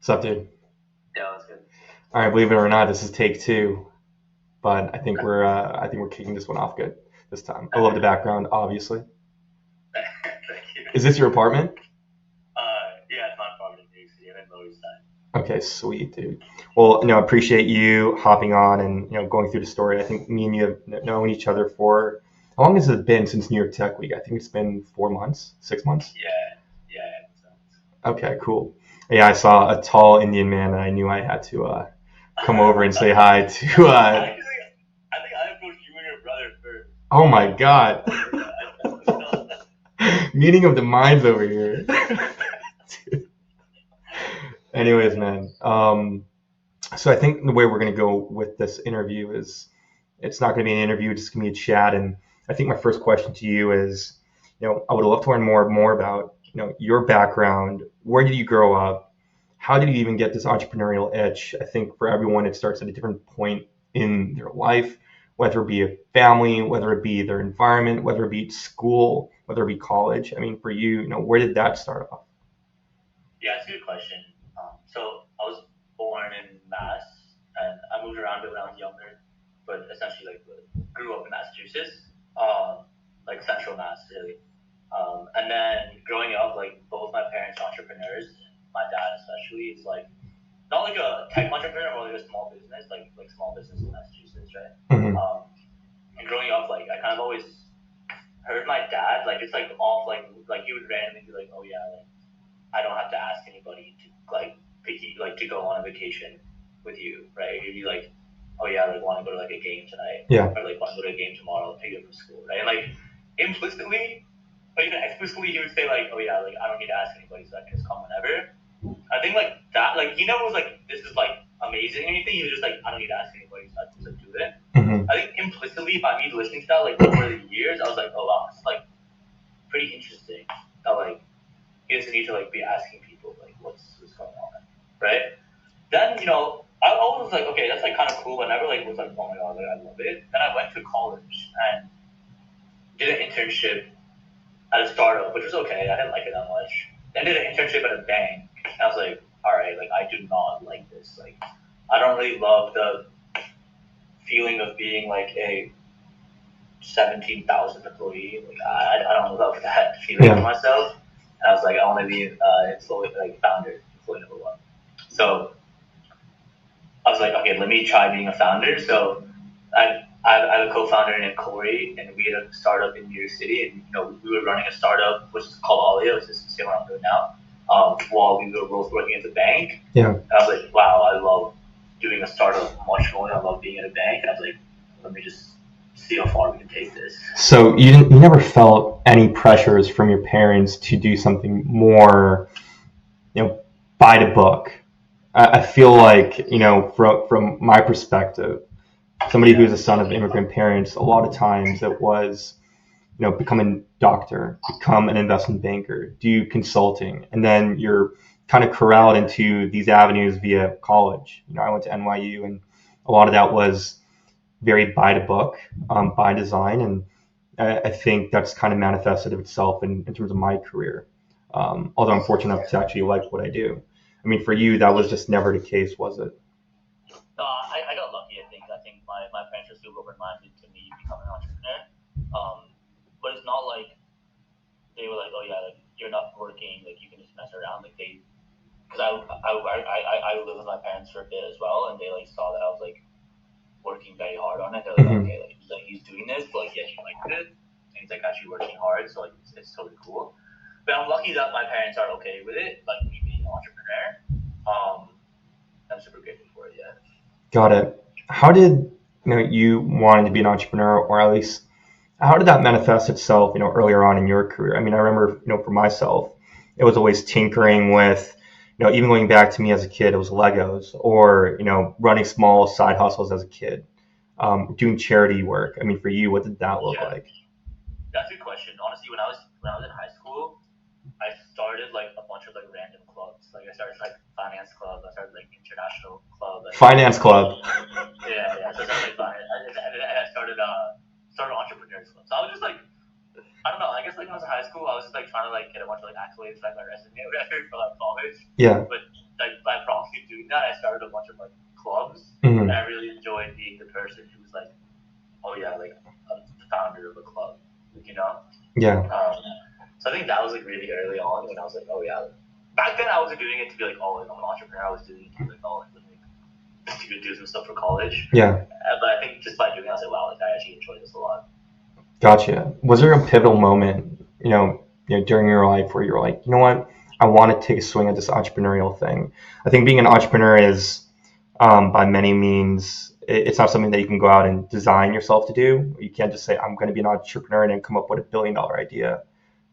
What's up, dude? Yeah, that's good. All right, believe it or not, this is take two, but I think we're kicking this one off good this time. I love the background, obviously. Thank you. Is this your apartment? Yeah, it's not part of the City. I'm in Lower East Side. Okay, sweet, dude. Well, I appreciate you hopping on and going through the story. I think me and you have known each other for how long has it been since New York Tech Week? I think it's been 4 months, 6 months. Yeah, yeah, it makes sense. Okay, cool. Yeah, I saw a tall Indian man, and I knew I had to come over and say hi to. I think I approached you and your brother first. Oh my God. Yeah, I felt that. Meeting of the minds over here. Anyways, man. So I think the way we're gonna go with this interview is it's not gonna be an interview, it's just gonna be a chat. And I think my first question to you is, I would love to learn more about, your background. Where did you grow up? How did you even get this entrepreneurial itch? I think for everyone, it starts at a different point in their life, whether it be a family, whether it be their environment, whether it be school, whether it be college. I mean, for you, where did that start off? Yeah, it's a good question. So I was born in Mass, and I moved around a bit when I was younger, but essentially like grew up in Massachusetts, like Central Mass, really. And then growing up, like both my parents are entrepreneurs. My dad especially is like not like a tech entrepreneur, more like a small business, like small business in Massachusetts, right? Hmm. And growing up, like I kind of always heard my dad like it's like off like he would randomly be like, oh yeah, like I don't have to ask anybody to like pick you like to go on a vacation with you, right? He'd be like, oh yeah, like want to go to like a game tonight, Yeah. or like want to go to a game tomorrow, pick you up from school, right? And like implicitly, or even explicitly, he would say like, oh yeah, like I don't need to ask anybody, so I can just come whenever. I think like that, like he never was like this is like amazing or anything. He was just like I don't need to ask anybody, so I can just like, do it. Hmm. I think implicitly by me listening to that like over the years, I was like, oh wow, it's like pretty interesting. That like he doesn't need to like be asking people like what's going on, right? Then I always was like, okay, that's like kind of cool, but never like was like, oh my god, like I love it. Then I went to college and did an internship at a startup, which was okay. I didn't like it that much. Then did an internship at a bank. And I was like, all right, like I do not like this. Like I don't really love the feeling of being like a 17,000 employee. Like I don't love that feeling for Yeah. myself. And I was like, I want to be employee like founder, employee number one. So I was like, okay, let me try being a founder. So I have a co-founder named Corey, and we had a startup in New York City, and we were running a startup which is called Alia, which is the same one I'm doing now. While we were both working at the bank, Yeah. and I was like, wow, I love doing a startup much more than I love being at a bank. And I was like, let me just see how far we can take this. So you never felt any pressures from your parents to do something more, you know, by the book. I feel like, from my perspective, somebody Yeah, who's a son of immigrant parents, a lot of times it was, become a doctor, become an investment banker, do consulting, and then you're kind of corralled into these avenues via college. I went to NYU, and a lot of that was very by the book, by design, and I think that's kind of manifested of itself in terms of my career. Although I'm fortunate enough to actually like what I do. I mean, for you, that was just never the case, was it? no, I got lucky. I think my parents are super open minded to me becoming an entrepreneur. But it's not like they were like, oh yeah, like you're not working, like you can just mess around. Like they, because I lived with my parents for a bit as well, and they like saw that I was like working very hard on it. They're like, Hmm. okay, like he's doing this, but like yeah, he likes it, and he's like actually working hard, so like it's totally cool. But I'm lucky that my parents are okay with it, like me being an entrepreneur. Um, I'm super grateful for it. Yeah. Got it. How did you wanting to be an entrepreneur, or at least how did that manifest itself, earlier on in your career? I mean, I remember, for myself, it was always tinkering with, even going back to me as a kid, it was Legos or, running small side hustles as a kid, doing charity work. I mean, for you, what did that look Yeah, like? that's a good question. Honestly, when I was in high school, I started like a bunch of like random clubs. Like I started like finance club. I started like international club. I started Finance club. yeah, yeah. So I started like finance. I started entrepreneurs club. So I was just like I don't know. I guess like when I was in high school, I was just like trying to like get a bunch of like accolades like my resume or whatever for like college. Yeah. But like by that, I started a bunch of like clubs, Hmm. and I really enjoyed being the person who was like, oh yeah, like I'm the founder of a club, you know. Yeah. So I think that was like really early on when I was like, oh yeah. Back then I wasn't doing it to be like, oh, like, I'm an entrepreneur. I was doing it to be like, oh, like, let me just to do some stuff for college. Yeah. But I think just by doing it, I was like, wow, like I actually enjoyed this a lot. Gotcha. Was there a pivotal moment, during your life where you're like, you know what, I want to take a swing at this entrepreneurial thing? I think being an entrepreneur is, by many means, it's not something that you can go out and design yourself to do. You can't just say, I'm going to be an entrepreneur and then come up with $1 billion idea,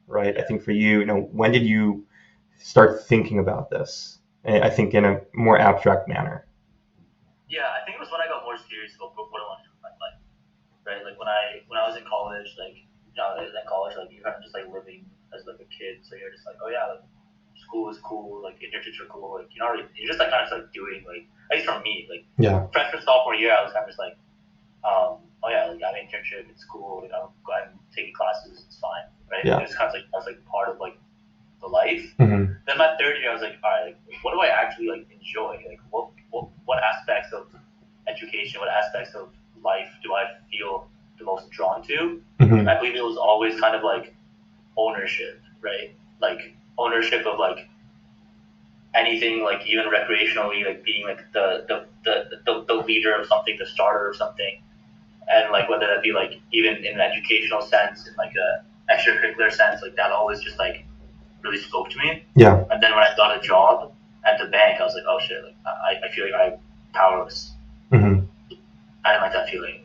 right? I Yeah. think for you, when did you start thinking about this? I think in a more abstract manner. Yeah, I think it was when I got more serious about what I wanted to do with my life, right? Like when I was in college, like in college, like you're kind of just like living as like a kid, so you're just like, oh yeah, like school is cool, like internships are cool, like you're just like kind of just like doing like at least for me, like Yeah. freshman sophomore year, I was kind of just like, oh yeah, like I have an internship, it's cool, like I'm taking classes, it's fine, right? Yeah. It was kind of like I was like part of like the life. Hmm. Then my third year, I was like, all right, like, what do I actually like enjoy? Like, what aspects of education, what aspects of life do I feel the most drawn to? Hmm. I believe it was always kind of like ownership, right? Like ownership of like anything, like even recreationally, like being like the leader of something, the starter of something, and like whether that be like even in an educational sense, in like a extracurricular sense, like that always just like really spoke to me. Yeah. And then when I got a job at the bank, I was like, oh shit, like I feel like I'm powerless. Hmm. I didn't like that feeling.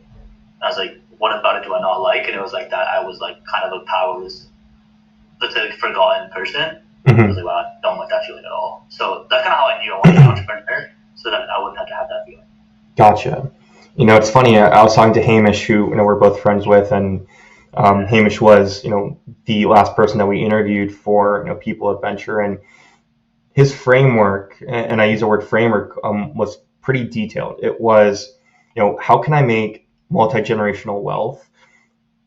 I was like, what about it do I not like? And it was like that I was like kind of a powerless, let's say, forgotten person. I was Hmm. like, wow, I don't like that feeling at all. So that's kind of how I knew I wanted to be an entrepreneur, so that I wouldn't have to have that feeling. Gotcha. It's funny. I was talking to Hamish, who we're both friends with, and Hamish was the last person that we interviewed for People Adventure, and his framework, and I use the word framework, was pretty detailed. It was, how can I make multi-generational wealth,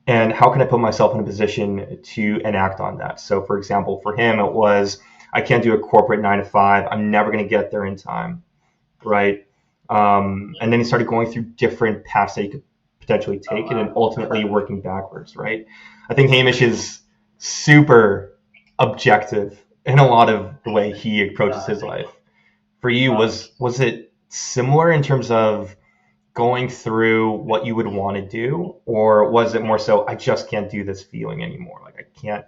and how can I put myself in a position to enact on that? So, for example, for him, it was, I can't do a corporate 9 to 5. I'm never going to get there in time, right? And then he started going through different paths that he could potentially take, and then ultimately working backwards, right? I think Hamish is super objective in a lot of the way he approaches his life. For you, was it similar in terms of going through what you would want to do, or was it more so, I just can't do this feeling anymore? Like, I can't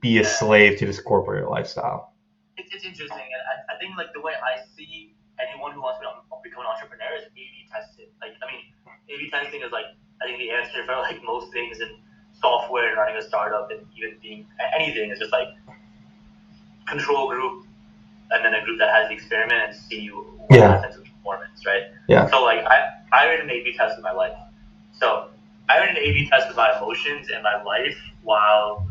be a Yeah, slave to this corporate lifestyle. it's interesting, and I think like the way I see anyone who wants to become an entrepreneur is A/B tested. Like, I mean, A/B testing is like I think the answer for like most things in software and running a startup and even being anything is just like control group and then a group that has the experiment and see what Yeah. happens with performance, right? Yeah. So like I ran an A/B test in my life. So I ran an A/B test with my emotions and my life while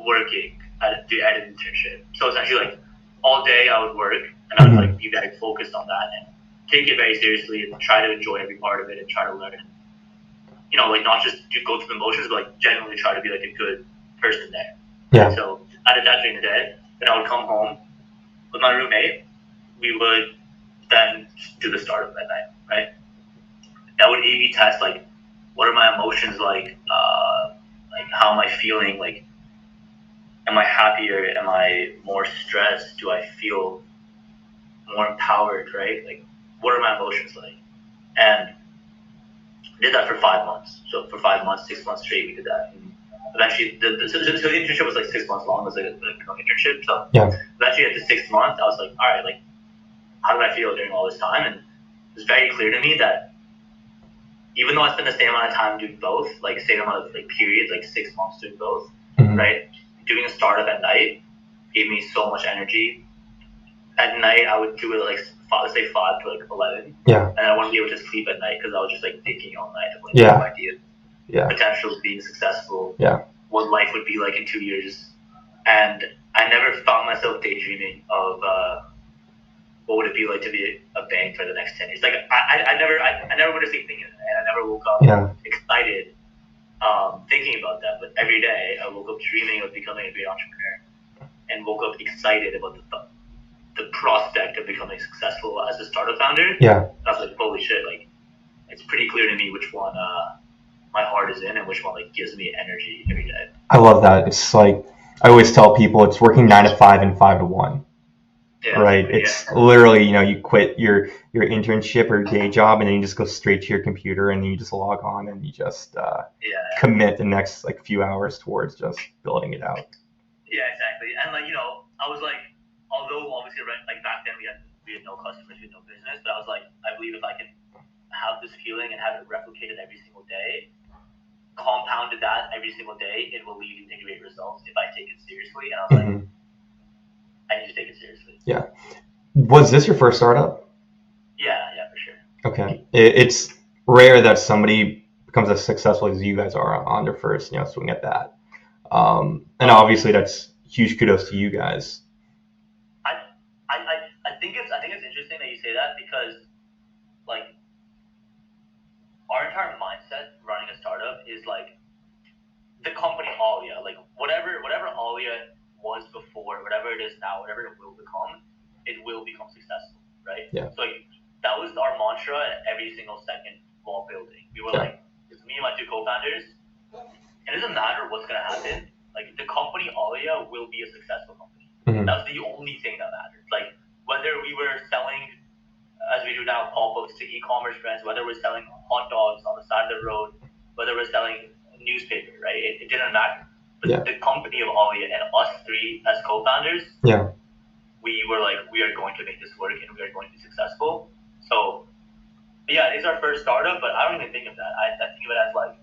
working at an internship. So essentially like all day I would work and I would like be very focused on that and take it very seriously and try to enjoy every part of it and try to learn. Like not just to go through the motions, but like genuinely try to be like a good person there. Yeah. So I did that during the day. Then I would come home with my roommate. We would then do the startup at night, right? That would A/B test like what are my emotions like, like how am I feeling, like am I happier, am I more stressed, do I feel more empowered, right? Like what are my emotions like? And did that for 5 months. So for 5 months, 6 months straight, we did that. And eventually, so the internship was like 6 months long. It was like a internship. So Yeah. eventually, at the 6 month, I was like, all right, like how did I feel during all this time? And it was very clear to me that even though I spent the same amount of time doing both, like same amount of like periods, like 6 months doing both, right? Doing a startup at night gave me so much energy. At night, I would do it like let's say 5 to like 11. Yeah. And I wouldn't be able to sleep at night because I was just like thinking all night of like Yeah. new ideas, potential of being successful, what life would be like in 2 years. And I never found myself daydreaming of what would it be like to be a bank for the next 10 years. Like I never would have seen thinking that, and I never woke up excited thinking about that. But every day I woke up dreaming of becoming a great entrepreneur, and woke up excited about the prospect of becoming successful as a startup founder. Yeah. I was like, holy shit, like it's pretty clear to me which one my heart is in and which one like gives me energy every day. I love that. It's like I always tell people it's working 9 to 5 and 5 to 1. Yeah, Right. It's literally, you quit your internship or day job and then you just go straight to your computer and then you just log on and you just commit the next like few hours towards just building it out. Yeah, exactly. And like, I was like, although obviously like back then we had no customers, we had no business, but I was like, I believe if I can have this feeling and have it replicated every single day, compounded that every single day, it will lead into great results if I take it seriously. And I was like, I need to take it seriously. Yeah. Was this your first startup? Yeah, for sure. Okay. It's rare that somebody becomes as successful as you guys are on their first, swing at that. And obviously that's huge kudos to you guys. I think it's interesting that you say that because like our entire mindset running a startup is like the company Alia, like whatever Alia was before, whatever it is now, whatever it will become successful, right? Yeah. So like that was our mantra every single second while building. We were like, it's me and my two co-founders. It doesn't matter what's gonna happen. Like the company Alia will be a successful company. That's the only thing that matters. Like whether we were selling, as we do now, pop-ups to e-commerce brands, whether we're selling hot dogs on the side of the road, whether we're selling a newspaper, right? It didn't matter. But the company of Alia and us three as co-founders, we were like, we are going to make this work and we are going to be successful. So yeah, it's our first startup, but I don't even think of that. I think of it as like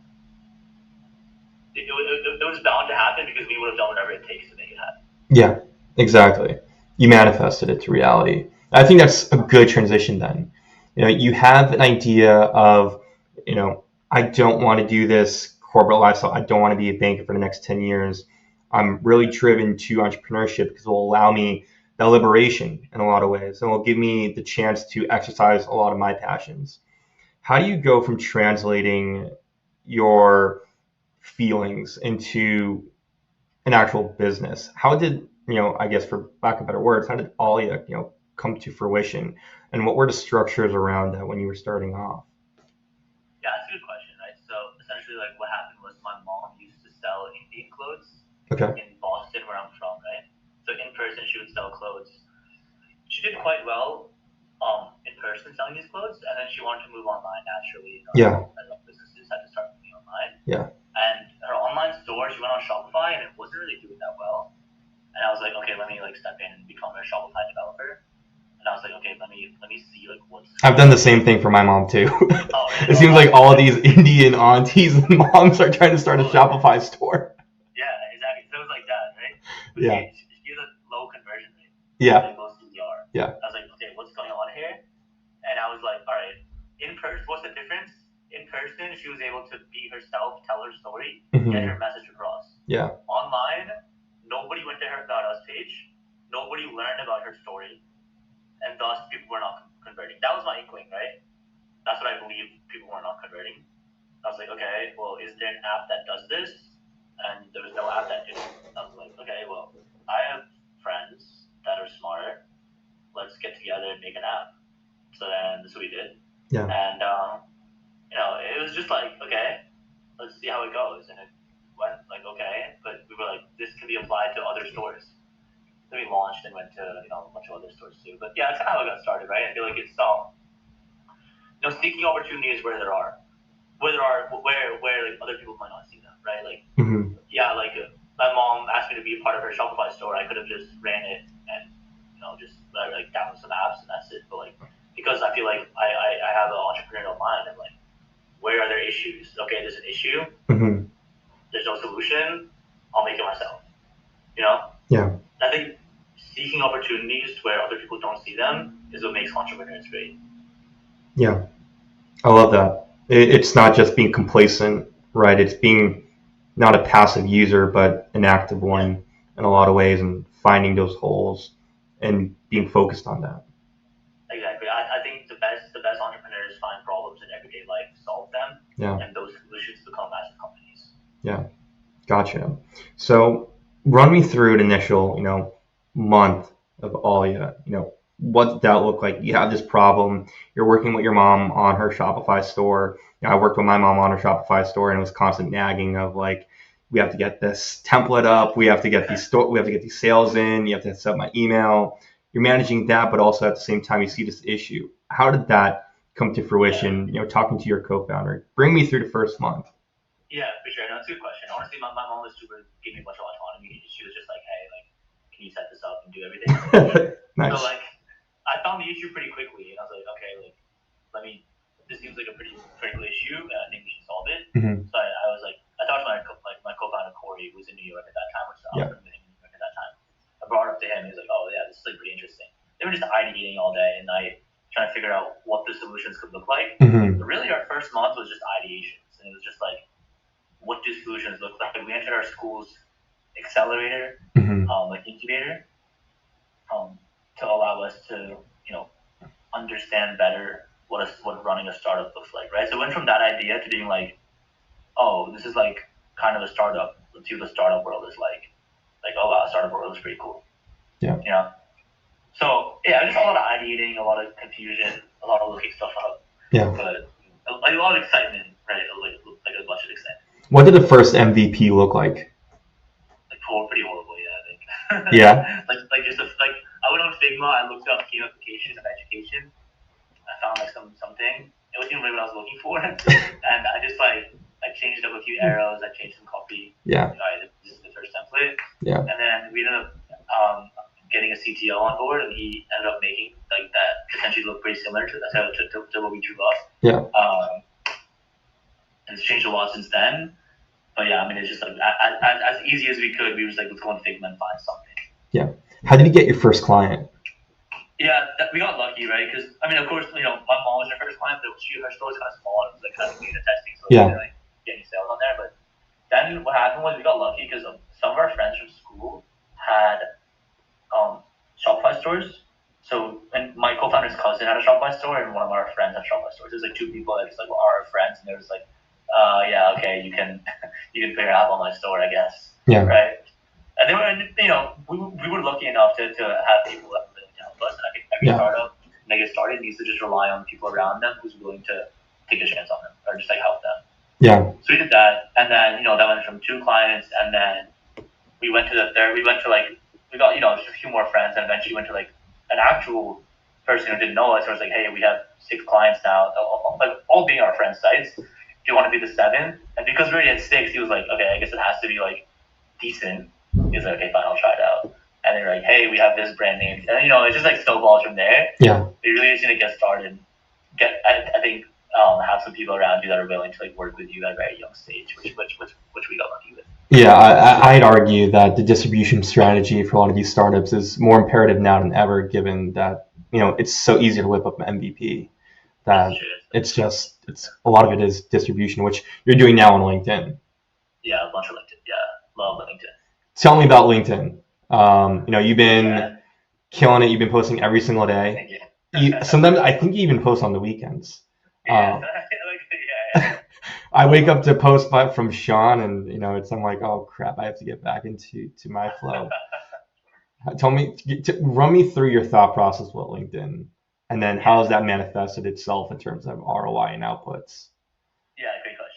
it was bound to happen because we would have done whatever it takes to make it happen. Yeah, exactly. You manifested it to reality. I think that's a good transition then. You have an idea of, I don't want to do this corporate lifestyle. I don't want to be a banker for the next 10 years. I'm really driven to entrepreneurship because it will allow me the liberation in a lot of ways and will give me the chance to exercise a lot of my passions. How do you go from translating your feelings into an actual business? How did, I guess for lack of better words, how did Alia, come to fruition? And what were the structures around that when you were starting off? Yeah, that's a good question, right? So essentially like what happened was my mom used to sell Indian clothes in Boston where I'm from, right? So in person she would sell clothes. She did quite well in person selling these clothes, and then she wanted to move online naturally. As all businesses had to start moving online. Yeah. And her online store, she went on Shopify, and it wasn't really doing that well. And I was like, okay, let me like step in and become a Shopify developer. And I was like, okay, let me see like what's. I've done the same thing for my mom too. It seems like all these Indian aunties and moms are trying to start a Shopify store. Yeah, exactly. So it was like that, right? But Yeah. She has a low conversion rate. Yeah. Like low CDR. Yeah. I was like, okay, what's going on here? And I was like, all right, in person, what's the difference? In person, she was able to be herself, tell her story, get her message across. Yeah. Online, nobody went to her About Us page. Nobody learned about her story. And thus, people were not converting. That was my inkling, right? That's what I believe people were not converting. I was like, okay, well, is there an app that does this? And there was no app that did it. I was like, okay, well, I have friends that are smart. Let's get together and make an app. So then this is what we did. Yeah. And, it was just like, okay, let's see how it goes. And it went like, okay, but we were like, this can be applied to other stores. Then we launched and went to, a bunch of other stores too. But yeah, that's kind of how it got started, right? I feel like it's seeking opportunities where there are like other people might not see them, right? Like, yeah, like my mom asked me to be a part of her Shopify store. I could have just ran it and, just like download some apps and that's it. But like, because I feel like I have an entrepreneurial mind and like, where are there issues? Okay, there's an issue. There's no solution. I'll make it myself. Yeah. I think seeking opportunities where other people don't see them is what makes entrepreneurs great. Yeah. I love that. It's not just being complacent, right? It's being not a passive user, but an active one in a lot of ways and finding those holes and being focused on that. Exactly. I think the best entrepreneurs find problems in everyday life, solve them, and those solutions become massive companies. Yeah. Gotcha. So run me through an initial, month of Alia. what did that look like? You have this problem. You're working with your mom on her Shopify store. I worked with my mom on her Shopify store, and it was constant nagging of like, we have to get this template up. We have to get we have to get these sales in. You have to set up my email. You're managing that, but also at the same time, you see this issue. How did that come to fruition? Talking to your co-founder. Bring me through the first month. Yeah, for sure. No, it's a good question. Honestly, my mom was gave me a bunch of autonomy. She was just like, hey, like, can you set this up and do everything? Nice. So like, I found the issue pretty quickly, and I was like, okay, like, this seems like a pretty critical issue, and I think we should solve it. Mm-hmm. So I was like, I talked to my co-founder Corey, who was in New York at that time, which I was living in New York at that time. I brought it up to him. He was like, oh yeah, this is like pretty interesting. They were just ideating all day and night, trying to figure out what the solutions could look like. Mm-hmm. But really, our first month was just ideations, and it was just like, what do solutions look like? We entered our school's accelerator, mm-hmm. like incubator, to allow us to, understand better what running a startup looks like, right? So it went from that idea to being like, oh, this is like kind of a startup. Let's see what the startup world is like. Like, oh wow, startup world is pretty cool. Yeah. So yeah, just a lot of ideating, a lot of confusion, a lot of looking stuff up. Yeah. But like a lot of excitement, right? Like a bunch of excitement. What did the first MVP look like? Like pretty horrible, yeah. I think. Yeah. like just I went on Figma. I looked up gamification of education. I found like something. It wasn't even really what I was looking for, and I just I changed up a few arrows. I changed some copy. Yeah. This is the first template. Yeah. And then we ended up getting a CTO on board, and he ended up making like that potentially look pretty similar to what we drew up. Yeah. And it's changed a lot since then. But yeah, I mean, it's just like as easy as we could. We was like, let's go on Figma and find something. Yeah. How did you get your first client? Yeah, we got lucky, right? Because I mean, of course, my mom was our first client, but her store was kind of small. It was like kind of beta testing, so we didn't like get any sales on there. But then what happened was we got lucky because some of our friends from school had Shopify stores. So, and my co-founder's cousin had a Shopify store, and one of our friends had Shopify stores. There's like two people that just like were our friends, and they were just like, yeah, okay, you can figure out on my store, I guess. Yeah. Right. And they were, we were lucky enough to have people that were willing to help us. And I think every startup, when they get started, needs to just rely on people around them who's willing to take a chance on them or just like help them. Yeah. So we did that, and then that went from 2 clients, and then we went to the third. We went to we got just a few more friends, and eventually went to like an actual person who didn't know us. So it was like, hey, we have 6 clients now, all being our friends' sites. Do you want to be the 7th? And because we already had 6, he was like, okay, I guess it has to be like decent. He was like, okay, fine, I'll try it out. And they're like, hey, we have this brand name, and it's just like snowballs from there. Yeah. We really just need to get started. I think have some people around you that are willing to like work with you at a very young stage, which we got lucky with. Yeah, I'd argue that the distribution strategy for a lot of these startups is more imperative now than ever, given that it's so easy to whip up an MVP. That it's a lot of it is distribution, which you're doing now on LinkedIn. Yeah, a bunch of LinkedIn. Yeah, love LinkedIn. Tell me about LinkedIn. You've been killing it. You've been posting every single day. Thank you. Sometimes I think you even post on the weekends. Yeah. I wake up to post from Shaan, and I'm like, oh crap, I have to get back into my flow. Run me through your thought process with LinkedIn, and then how has that manifested itself in terms of ROI and outputs? Yeah, great question.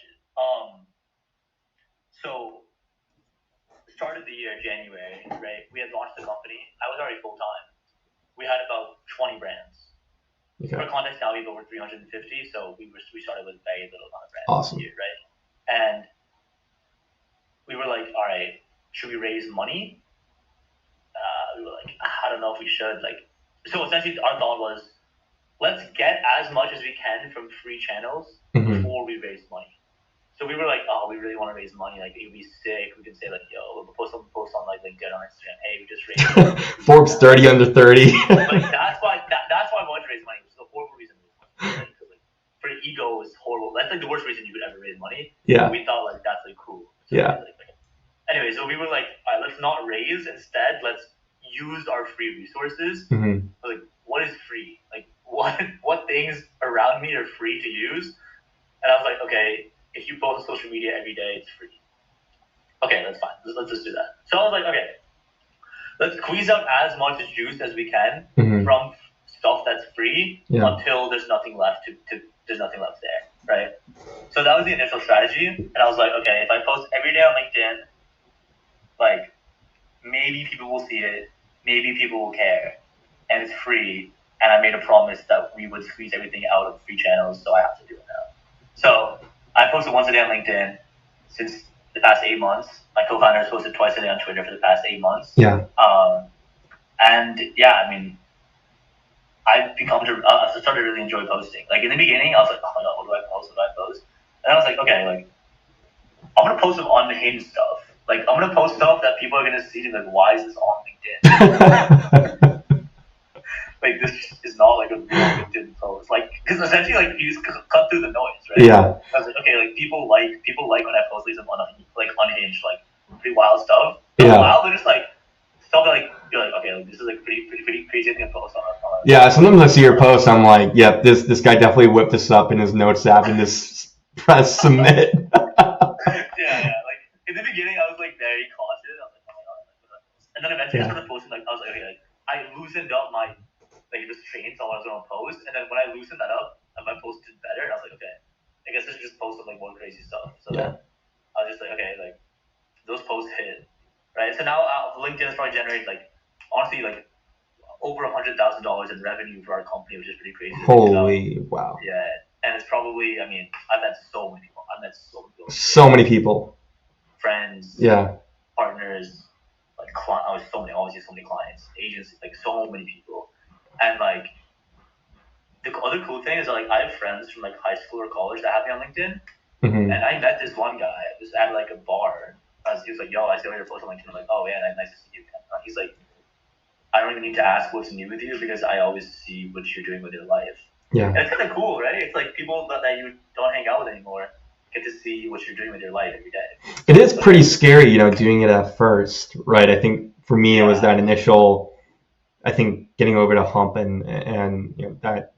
So start of the year, January, right? We had launched the company. I was already full time. We had about 20 brands. Okay. For context, now we have over 350. So we started with very little amount of brands. Awesome. This year, right? And we were like, all right, should we raise money? We were like, I don't know if we should. So essentially, our thought was, let's get as much as we can from free channels before we raise money. So we were like, oh, we really want to raise money. Like, it'd be sick. We could say like, yo, we'll post on like LinkedIn on Instagram. Hey, we just raised Forbes 30 under 30. Like that's why I wanted to raise money. It was a horrible reason to raise money. Right? For ego is horrible. That's like the worst reason you could ever raise money. Yeah. We thought like that's like cool. So anyway, so we were like, all right, let's not raise. Instead, let's use our free resources. Like, what is free? Like, what things around me are free to use? And I was like, okay, if you post on social media every day, it's free. Okay, that's fine. Let's just do that. So I was like, okay, let's squeeze out as much juice as we can from stuff that's free Yeah. until there's nothing left there's nothing left there, right? So that was the initial strategy, and I was like, okay, if I post every day on LinkedIn, like maybe people will see it, maybe people will care, and it's free. And I made a promise that we would squeeze everything out of free channels, so I have to do it now. So I posted once a day on LinkedIn since the past 8 months. My co-founder has posted twice a day on Twitter for the past 8 months. Yeah. And yeah, I mean, I started to really enjoy posting. Like in the beginning, I was like, oh my god, what do I post? What do I post? And I was like, okay, like I'm gonna post some unhinged stuff. Like I'm gonna post stuff that people are gonna see and be like, why is this on LinkedIn? Like this is not like a real LinkedIn post. Like because essentially like you just cut through the noise, right? Yeah. I was like, okay, like people like when I post these unhinged, like pretty wild stuff. Yeah. Wild, but just like stuff that like you're like, okay, like, this is like pretty crazy thing to post on. Yeah, sometimes I see your post, I'm like, yep, this guy definitely whipped this up in his notes app and just press submit. yeah. Like in the beginning, I was like very cautious. I was like, oh my god, and then eventually I started posting. Like I was like, okay, like I loosened up my restraints on what I was gonna post, and then when I loosened that up, my post did better, and I was like, okay, I guess I should just post some like more crazy stuff. So then I was just like, okay, like those posts hit, right? So now LinkedIn has probably generated like honestly like over $100,000 in revenue for our company, which is pretty crazy. Holy wow! Yeah, and it's probably, I mean, I've met so many people, friends, partners, like obviously so many clients, agents, like so many people, and like the other cool thing is like I have friends from like high school or college that have me on LinkedIn, and I met this one guy just at like a bar. He was like, "Yo, I see all your posts on LinkedIn." I'm like, "Oh yeah, nice to see you." He's like, I don't even need to ask what's new with you because I always see what you're doing with your life. Yeah. And it's kind of cool, right? It's like people that you don't hang out with anymore get to see what you're doing with your life every day. It is pretty scary, doing it at first, right? I think for me, it was that initial, I think getting over the hump and that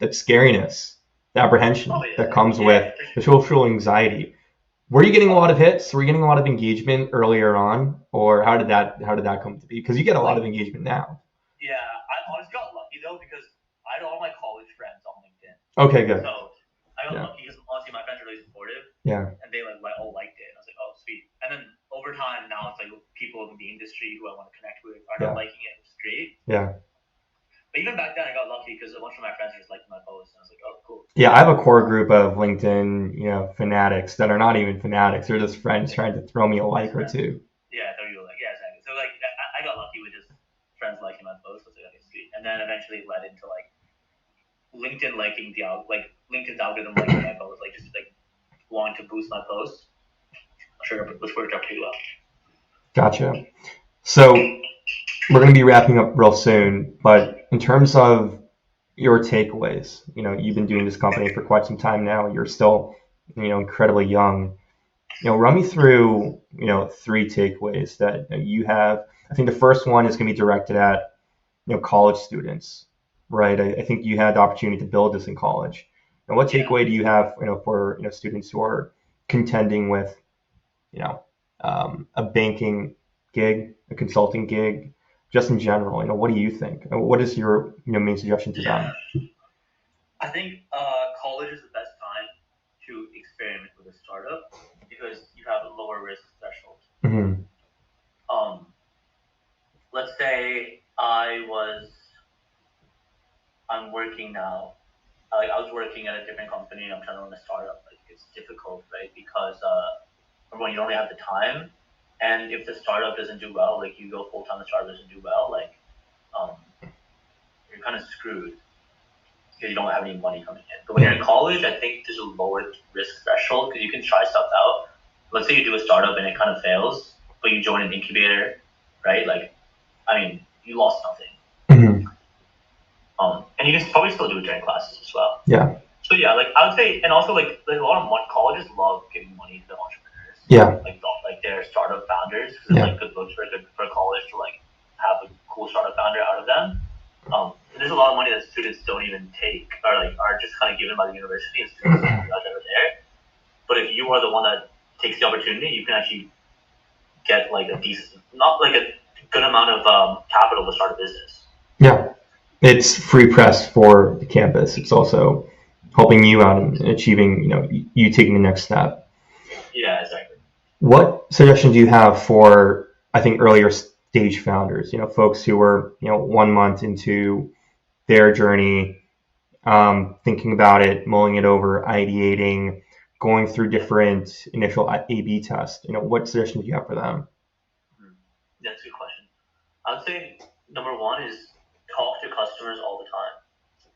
scariness, the apprehension that comes with the social anxiety. Were you getting a lot of hits? Were you getting a lot of engagement earlier on, or how did that come to be? Because you get a lot of engagement now. Yeah, I honestly got lucky though because I had all my college friends on LinkedIn. Okay, good. So I got lucky because honestly my friends are really supportive. Yeah. And they all liked it. And I was like, oh sweet. And then over time now it's like people in the industry who I want to connect with are not liking it. It's great. Yeah. But even back then, I got lucky because a bunch of my friends just liked my posts, and I was like, "Oh, cool." Yeah, I have a core group of LinkedIn, fanatics that are not even fanatics; they're just friends trying to throw me a like or two. Yeah, throw you a like. Yeah, exactly. So like, I got lucky with just friends liking my posts. I was like, okay, sweet. And then eventually it led into like LinkedIn liking LinkedIn's algorithm liking my posts, like just like wanting to boost my posts. Which worked out pretty well. Gotcha. So we're going to be wrapping up real soon, but in terms of your takeaways, you've been doing this company for quite some time now. You're still, incredibly young. Run me through, 3 takeaways that you have. I think the first one is going to be directed at, college students, right? I think you had the opportunity to build this in college. And what takeaway do you have, for, students who are contending with, a banking gig, a consulting gig, just in general? What do you think? What is your, main suggestion to them? I think college is the best time to experiment with a startup because you have a lower risk threshold. Mm-hmm. Let's say I'm working now. I was working at a different company. I'm trying to run a startup. Like it's difficult, right? Because number one, you don't really have the time, and if the startup doesn't do well, like you go full time, the startup doesn't do well, like you're kind of screwed because you don't have any money coming in. But when you're in college, I think there's a lower risk threshold because you can try stuff out. Let's say you do a startup and it kind of fails, but you join an incubator, right? Like, I mean, you lost nothing. Mm-hmm. And you can probably still do it during classes as well. Yeah. So yeah, like I would say, and also like a lot of colleges love giving money to entrepreneurs. Yeah. Like their startup founders, because it's like good looks for a college to like have a cool startup founder out of them. There's a lot of money that students don't even take, or like are just kind of given by the university, and students don't realize they're there. But if you are the one that takes the opportunity, you can actually get like a decent, not like a good amount of capital to start a business. Yeah. it's free press for the campus. It's also helping you out and achieving, you taking the next step. Yeah, exactly. What suggestions do you have for, I think, earlier stage founders, folks who were, 1 month into their journey, thinking about it, mulling it over, ideating, going through different initial A/B tests? What suggestions do you have for them? That's a good question. I would say number one is talk to customers all the time.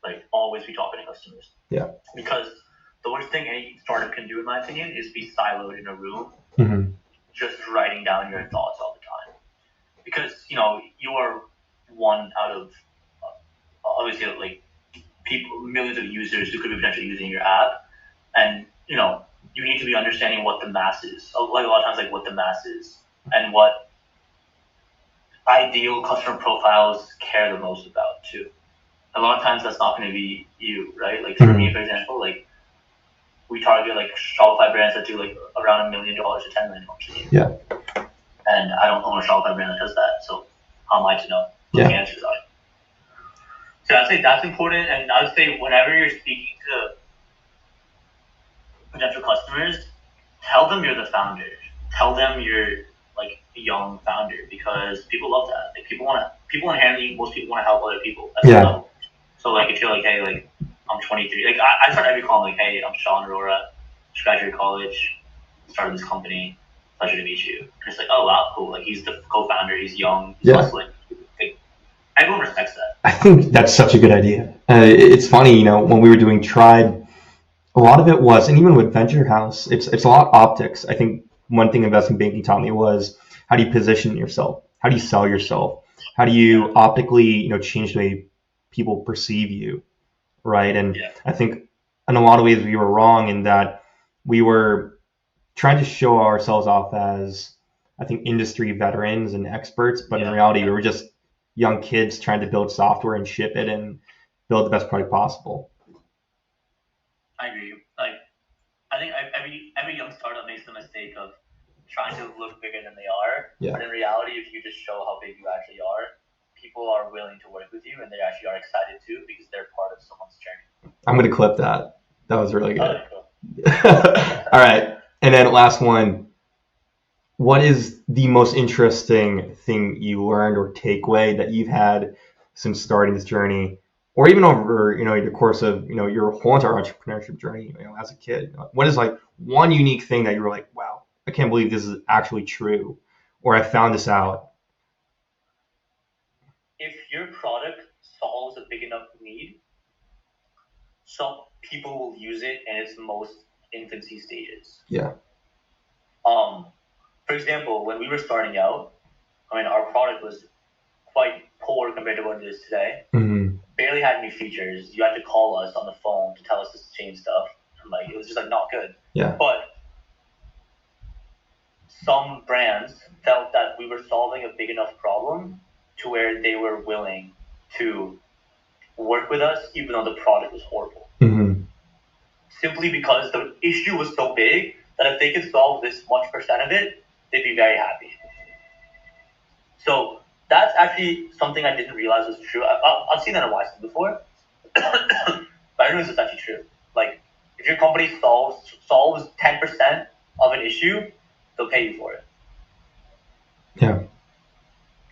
Like always be talking to customers. Yeah. Because the worst thing any startup can do, in my opinion, is be siloed in a room, just writing down your thoughts all the time. Because you are one out of obviously like people, millions of users who could be potentially using your app, and you need to be understanding what the masses, like a lot of times, like what the masses and what ideal customer profiles care the most about too. A lot of times that's not going to be you, right? Like for me, for example, like we target like Shopify brands that do like around $1 million to $10 million a year. Yeah. And I don't own a Shopify brand that does that, so how am I to know what the answers are? So I'd say that's important, and I would say whenever you're speaking to potential customers, tell them you're the founder. Tell them you're like a young founder, because people love that. Like inherently, most people want to help other people. That's so like if you're like, hey, like I'm 23, like I start every call like, hey, I'm Shaan Arora, just graduated college, started this company, pleasure to meet you. And it's like, oh wow, cool. Like he's the co-founder, he's young, he's hustling. Like, everyone respects that. I think that's such a good idea. It's funny, when we were doing Tribe, a lot of it was, and even with Venture House, it's a lot of optics. I think one thing investment banking taught me was, how do you position yourself? How do you sell yourself? How do you optically, change the way people perceive you, right? And I think in a lot of ways we were wrong in that we were trying to show ourselves off as, I think, industry veterans and experts, but in reality we were just young kids trying to build software and ship it and build the best product possible. I agree. Like, I think every young startup makes the mistake of trying to look bigger than they are. Yeah. But in reality, if you just show how big you actually are, people are willing to work with you, and they actually are excited too, because they're part of someone's journey. I'm going to clip that. That was really good. Cool. All right. And then last one. What is the most interesting thing you learned or takeaway that you've had since starting this journey, or even over, the course of, your whole entire entrepreneurship journey, as a kid? What is like one unique thing that you were like, wow, I can't believe this is actually true, or I found this out? If your product solves a big enough need, some people will use it in its most infancy stages. Yeah. For example, when we were starting out, our product was quite poor compared to what it is today. Mm-hmm. Barely had any features. You had to call us on the phone to tell us to change stuff. And it was just not good. Yeah. But some brands felt that we were solving a big enough problem to where they were willing to work with us, even though the product was horrible. Mm-hmm. Simply because the issue was so big that if they could solve this much percent of it, they'd be very happy. So that's actually something I didn't realize was true. I've seen that in Wyson before, but I didn't know it's actually true. Like, if your company solves 10% of an issue, they'll pay you for it. Yeah.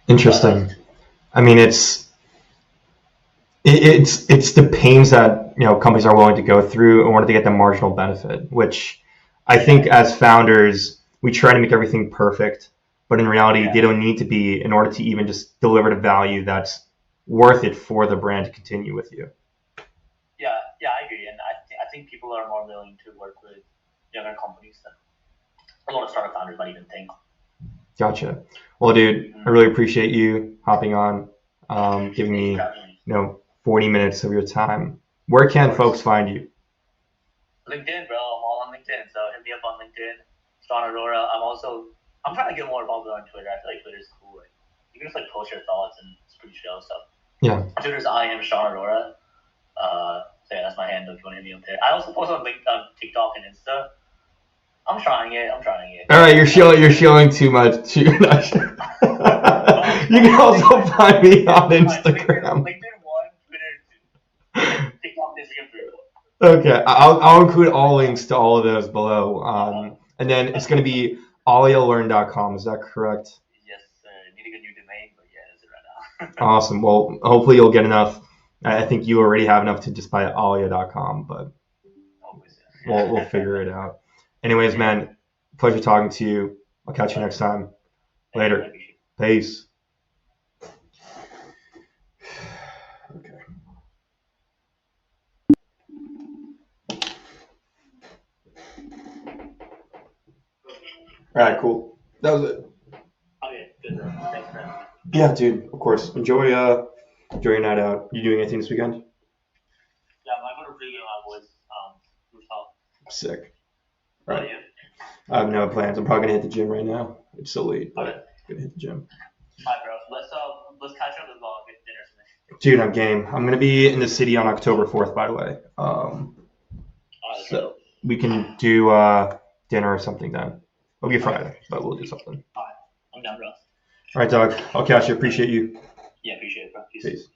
Interesting. It's the pains that companies are willing to go through in order to get the marginal benefit, which I think as founders we try to make everything perfect, but in reality they don't need to be in order to even just deliver the value that's worth it for the brand to continue with you. Yeah, I agree, and I think people are more willing to work with younger companies than a lot of startup founders might even think. Gotcha. Well, dude, I really appreciate you hopping on, giving me 40 minutes of your time. Where can folks find you? LinkedIn, bro. I'm all on LinkedIn, so hit me up on LinkedIn. Shaan Arora. I'm trying to get more involved on Twitter. I feel like Twitter's cool. Like, you can just post your thoughts and it's pretty chill. So yeah. Twitter's I am Shaan Arora. So that's my handle if you want to hit me up there. I also post on TikTok and Insta. I'm trying it. All right, you're showing too much. You can also find me on Instagram. LinkedIn 1, Okay, I'll include all links to all of those below. And then it's going to be alialearn.com. Is that correct? Yes, needing a new domain, but yeah, that's it right now. Awesome. Well, hopefully you'll get enough. I think you already have enough to just buy alia.com, but Always, we'll yeah. figure it out. Anyways, man, pleasure talking to you. I'll catch you next time. Thank you, man. Later. Peace. Okay. All right, cool. That was it. Okay, good. Thanks, man. Yeah, dude. Of course. Enjoy your night out. You doing anything this weekend? Yeah, I'm going to bring you my voice. Rooftop. Sick. All How right. about you? I have no plans. I'm probably gonna hit the gym right now. It's so late, Okay. but I'm gonna hit the gym. Alright, bro. Let's catch up as well. Get dinner tonight. Dude, I'm game. I'm gonna be in the city on October 4th, by the way. Alright, let's So go. we can do dinner or something then. It'll be Friday, but we'll do something. Alright, I'm down, bro. All right, dog. I'll catch you. Appreciate you. Yeah, appreciate it, bro. Peace. Peace.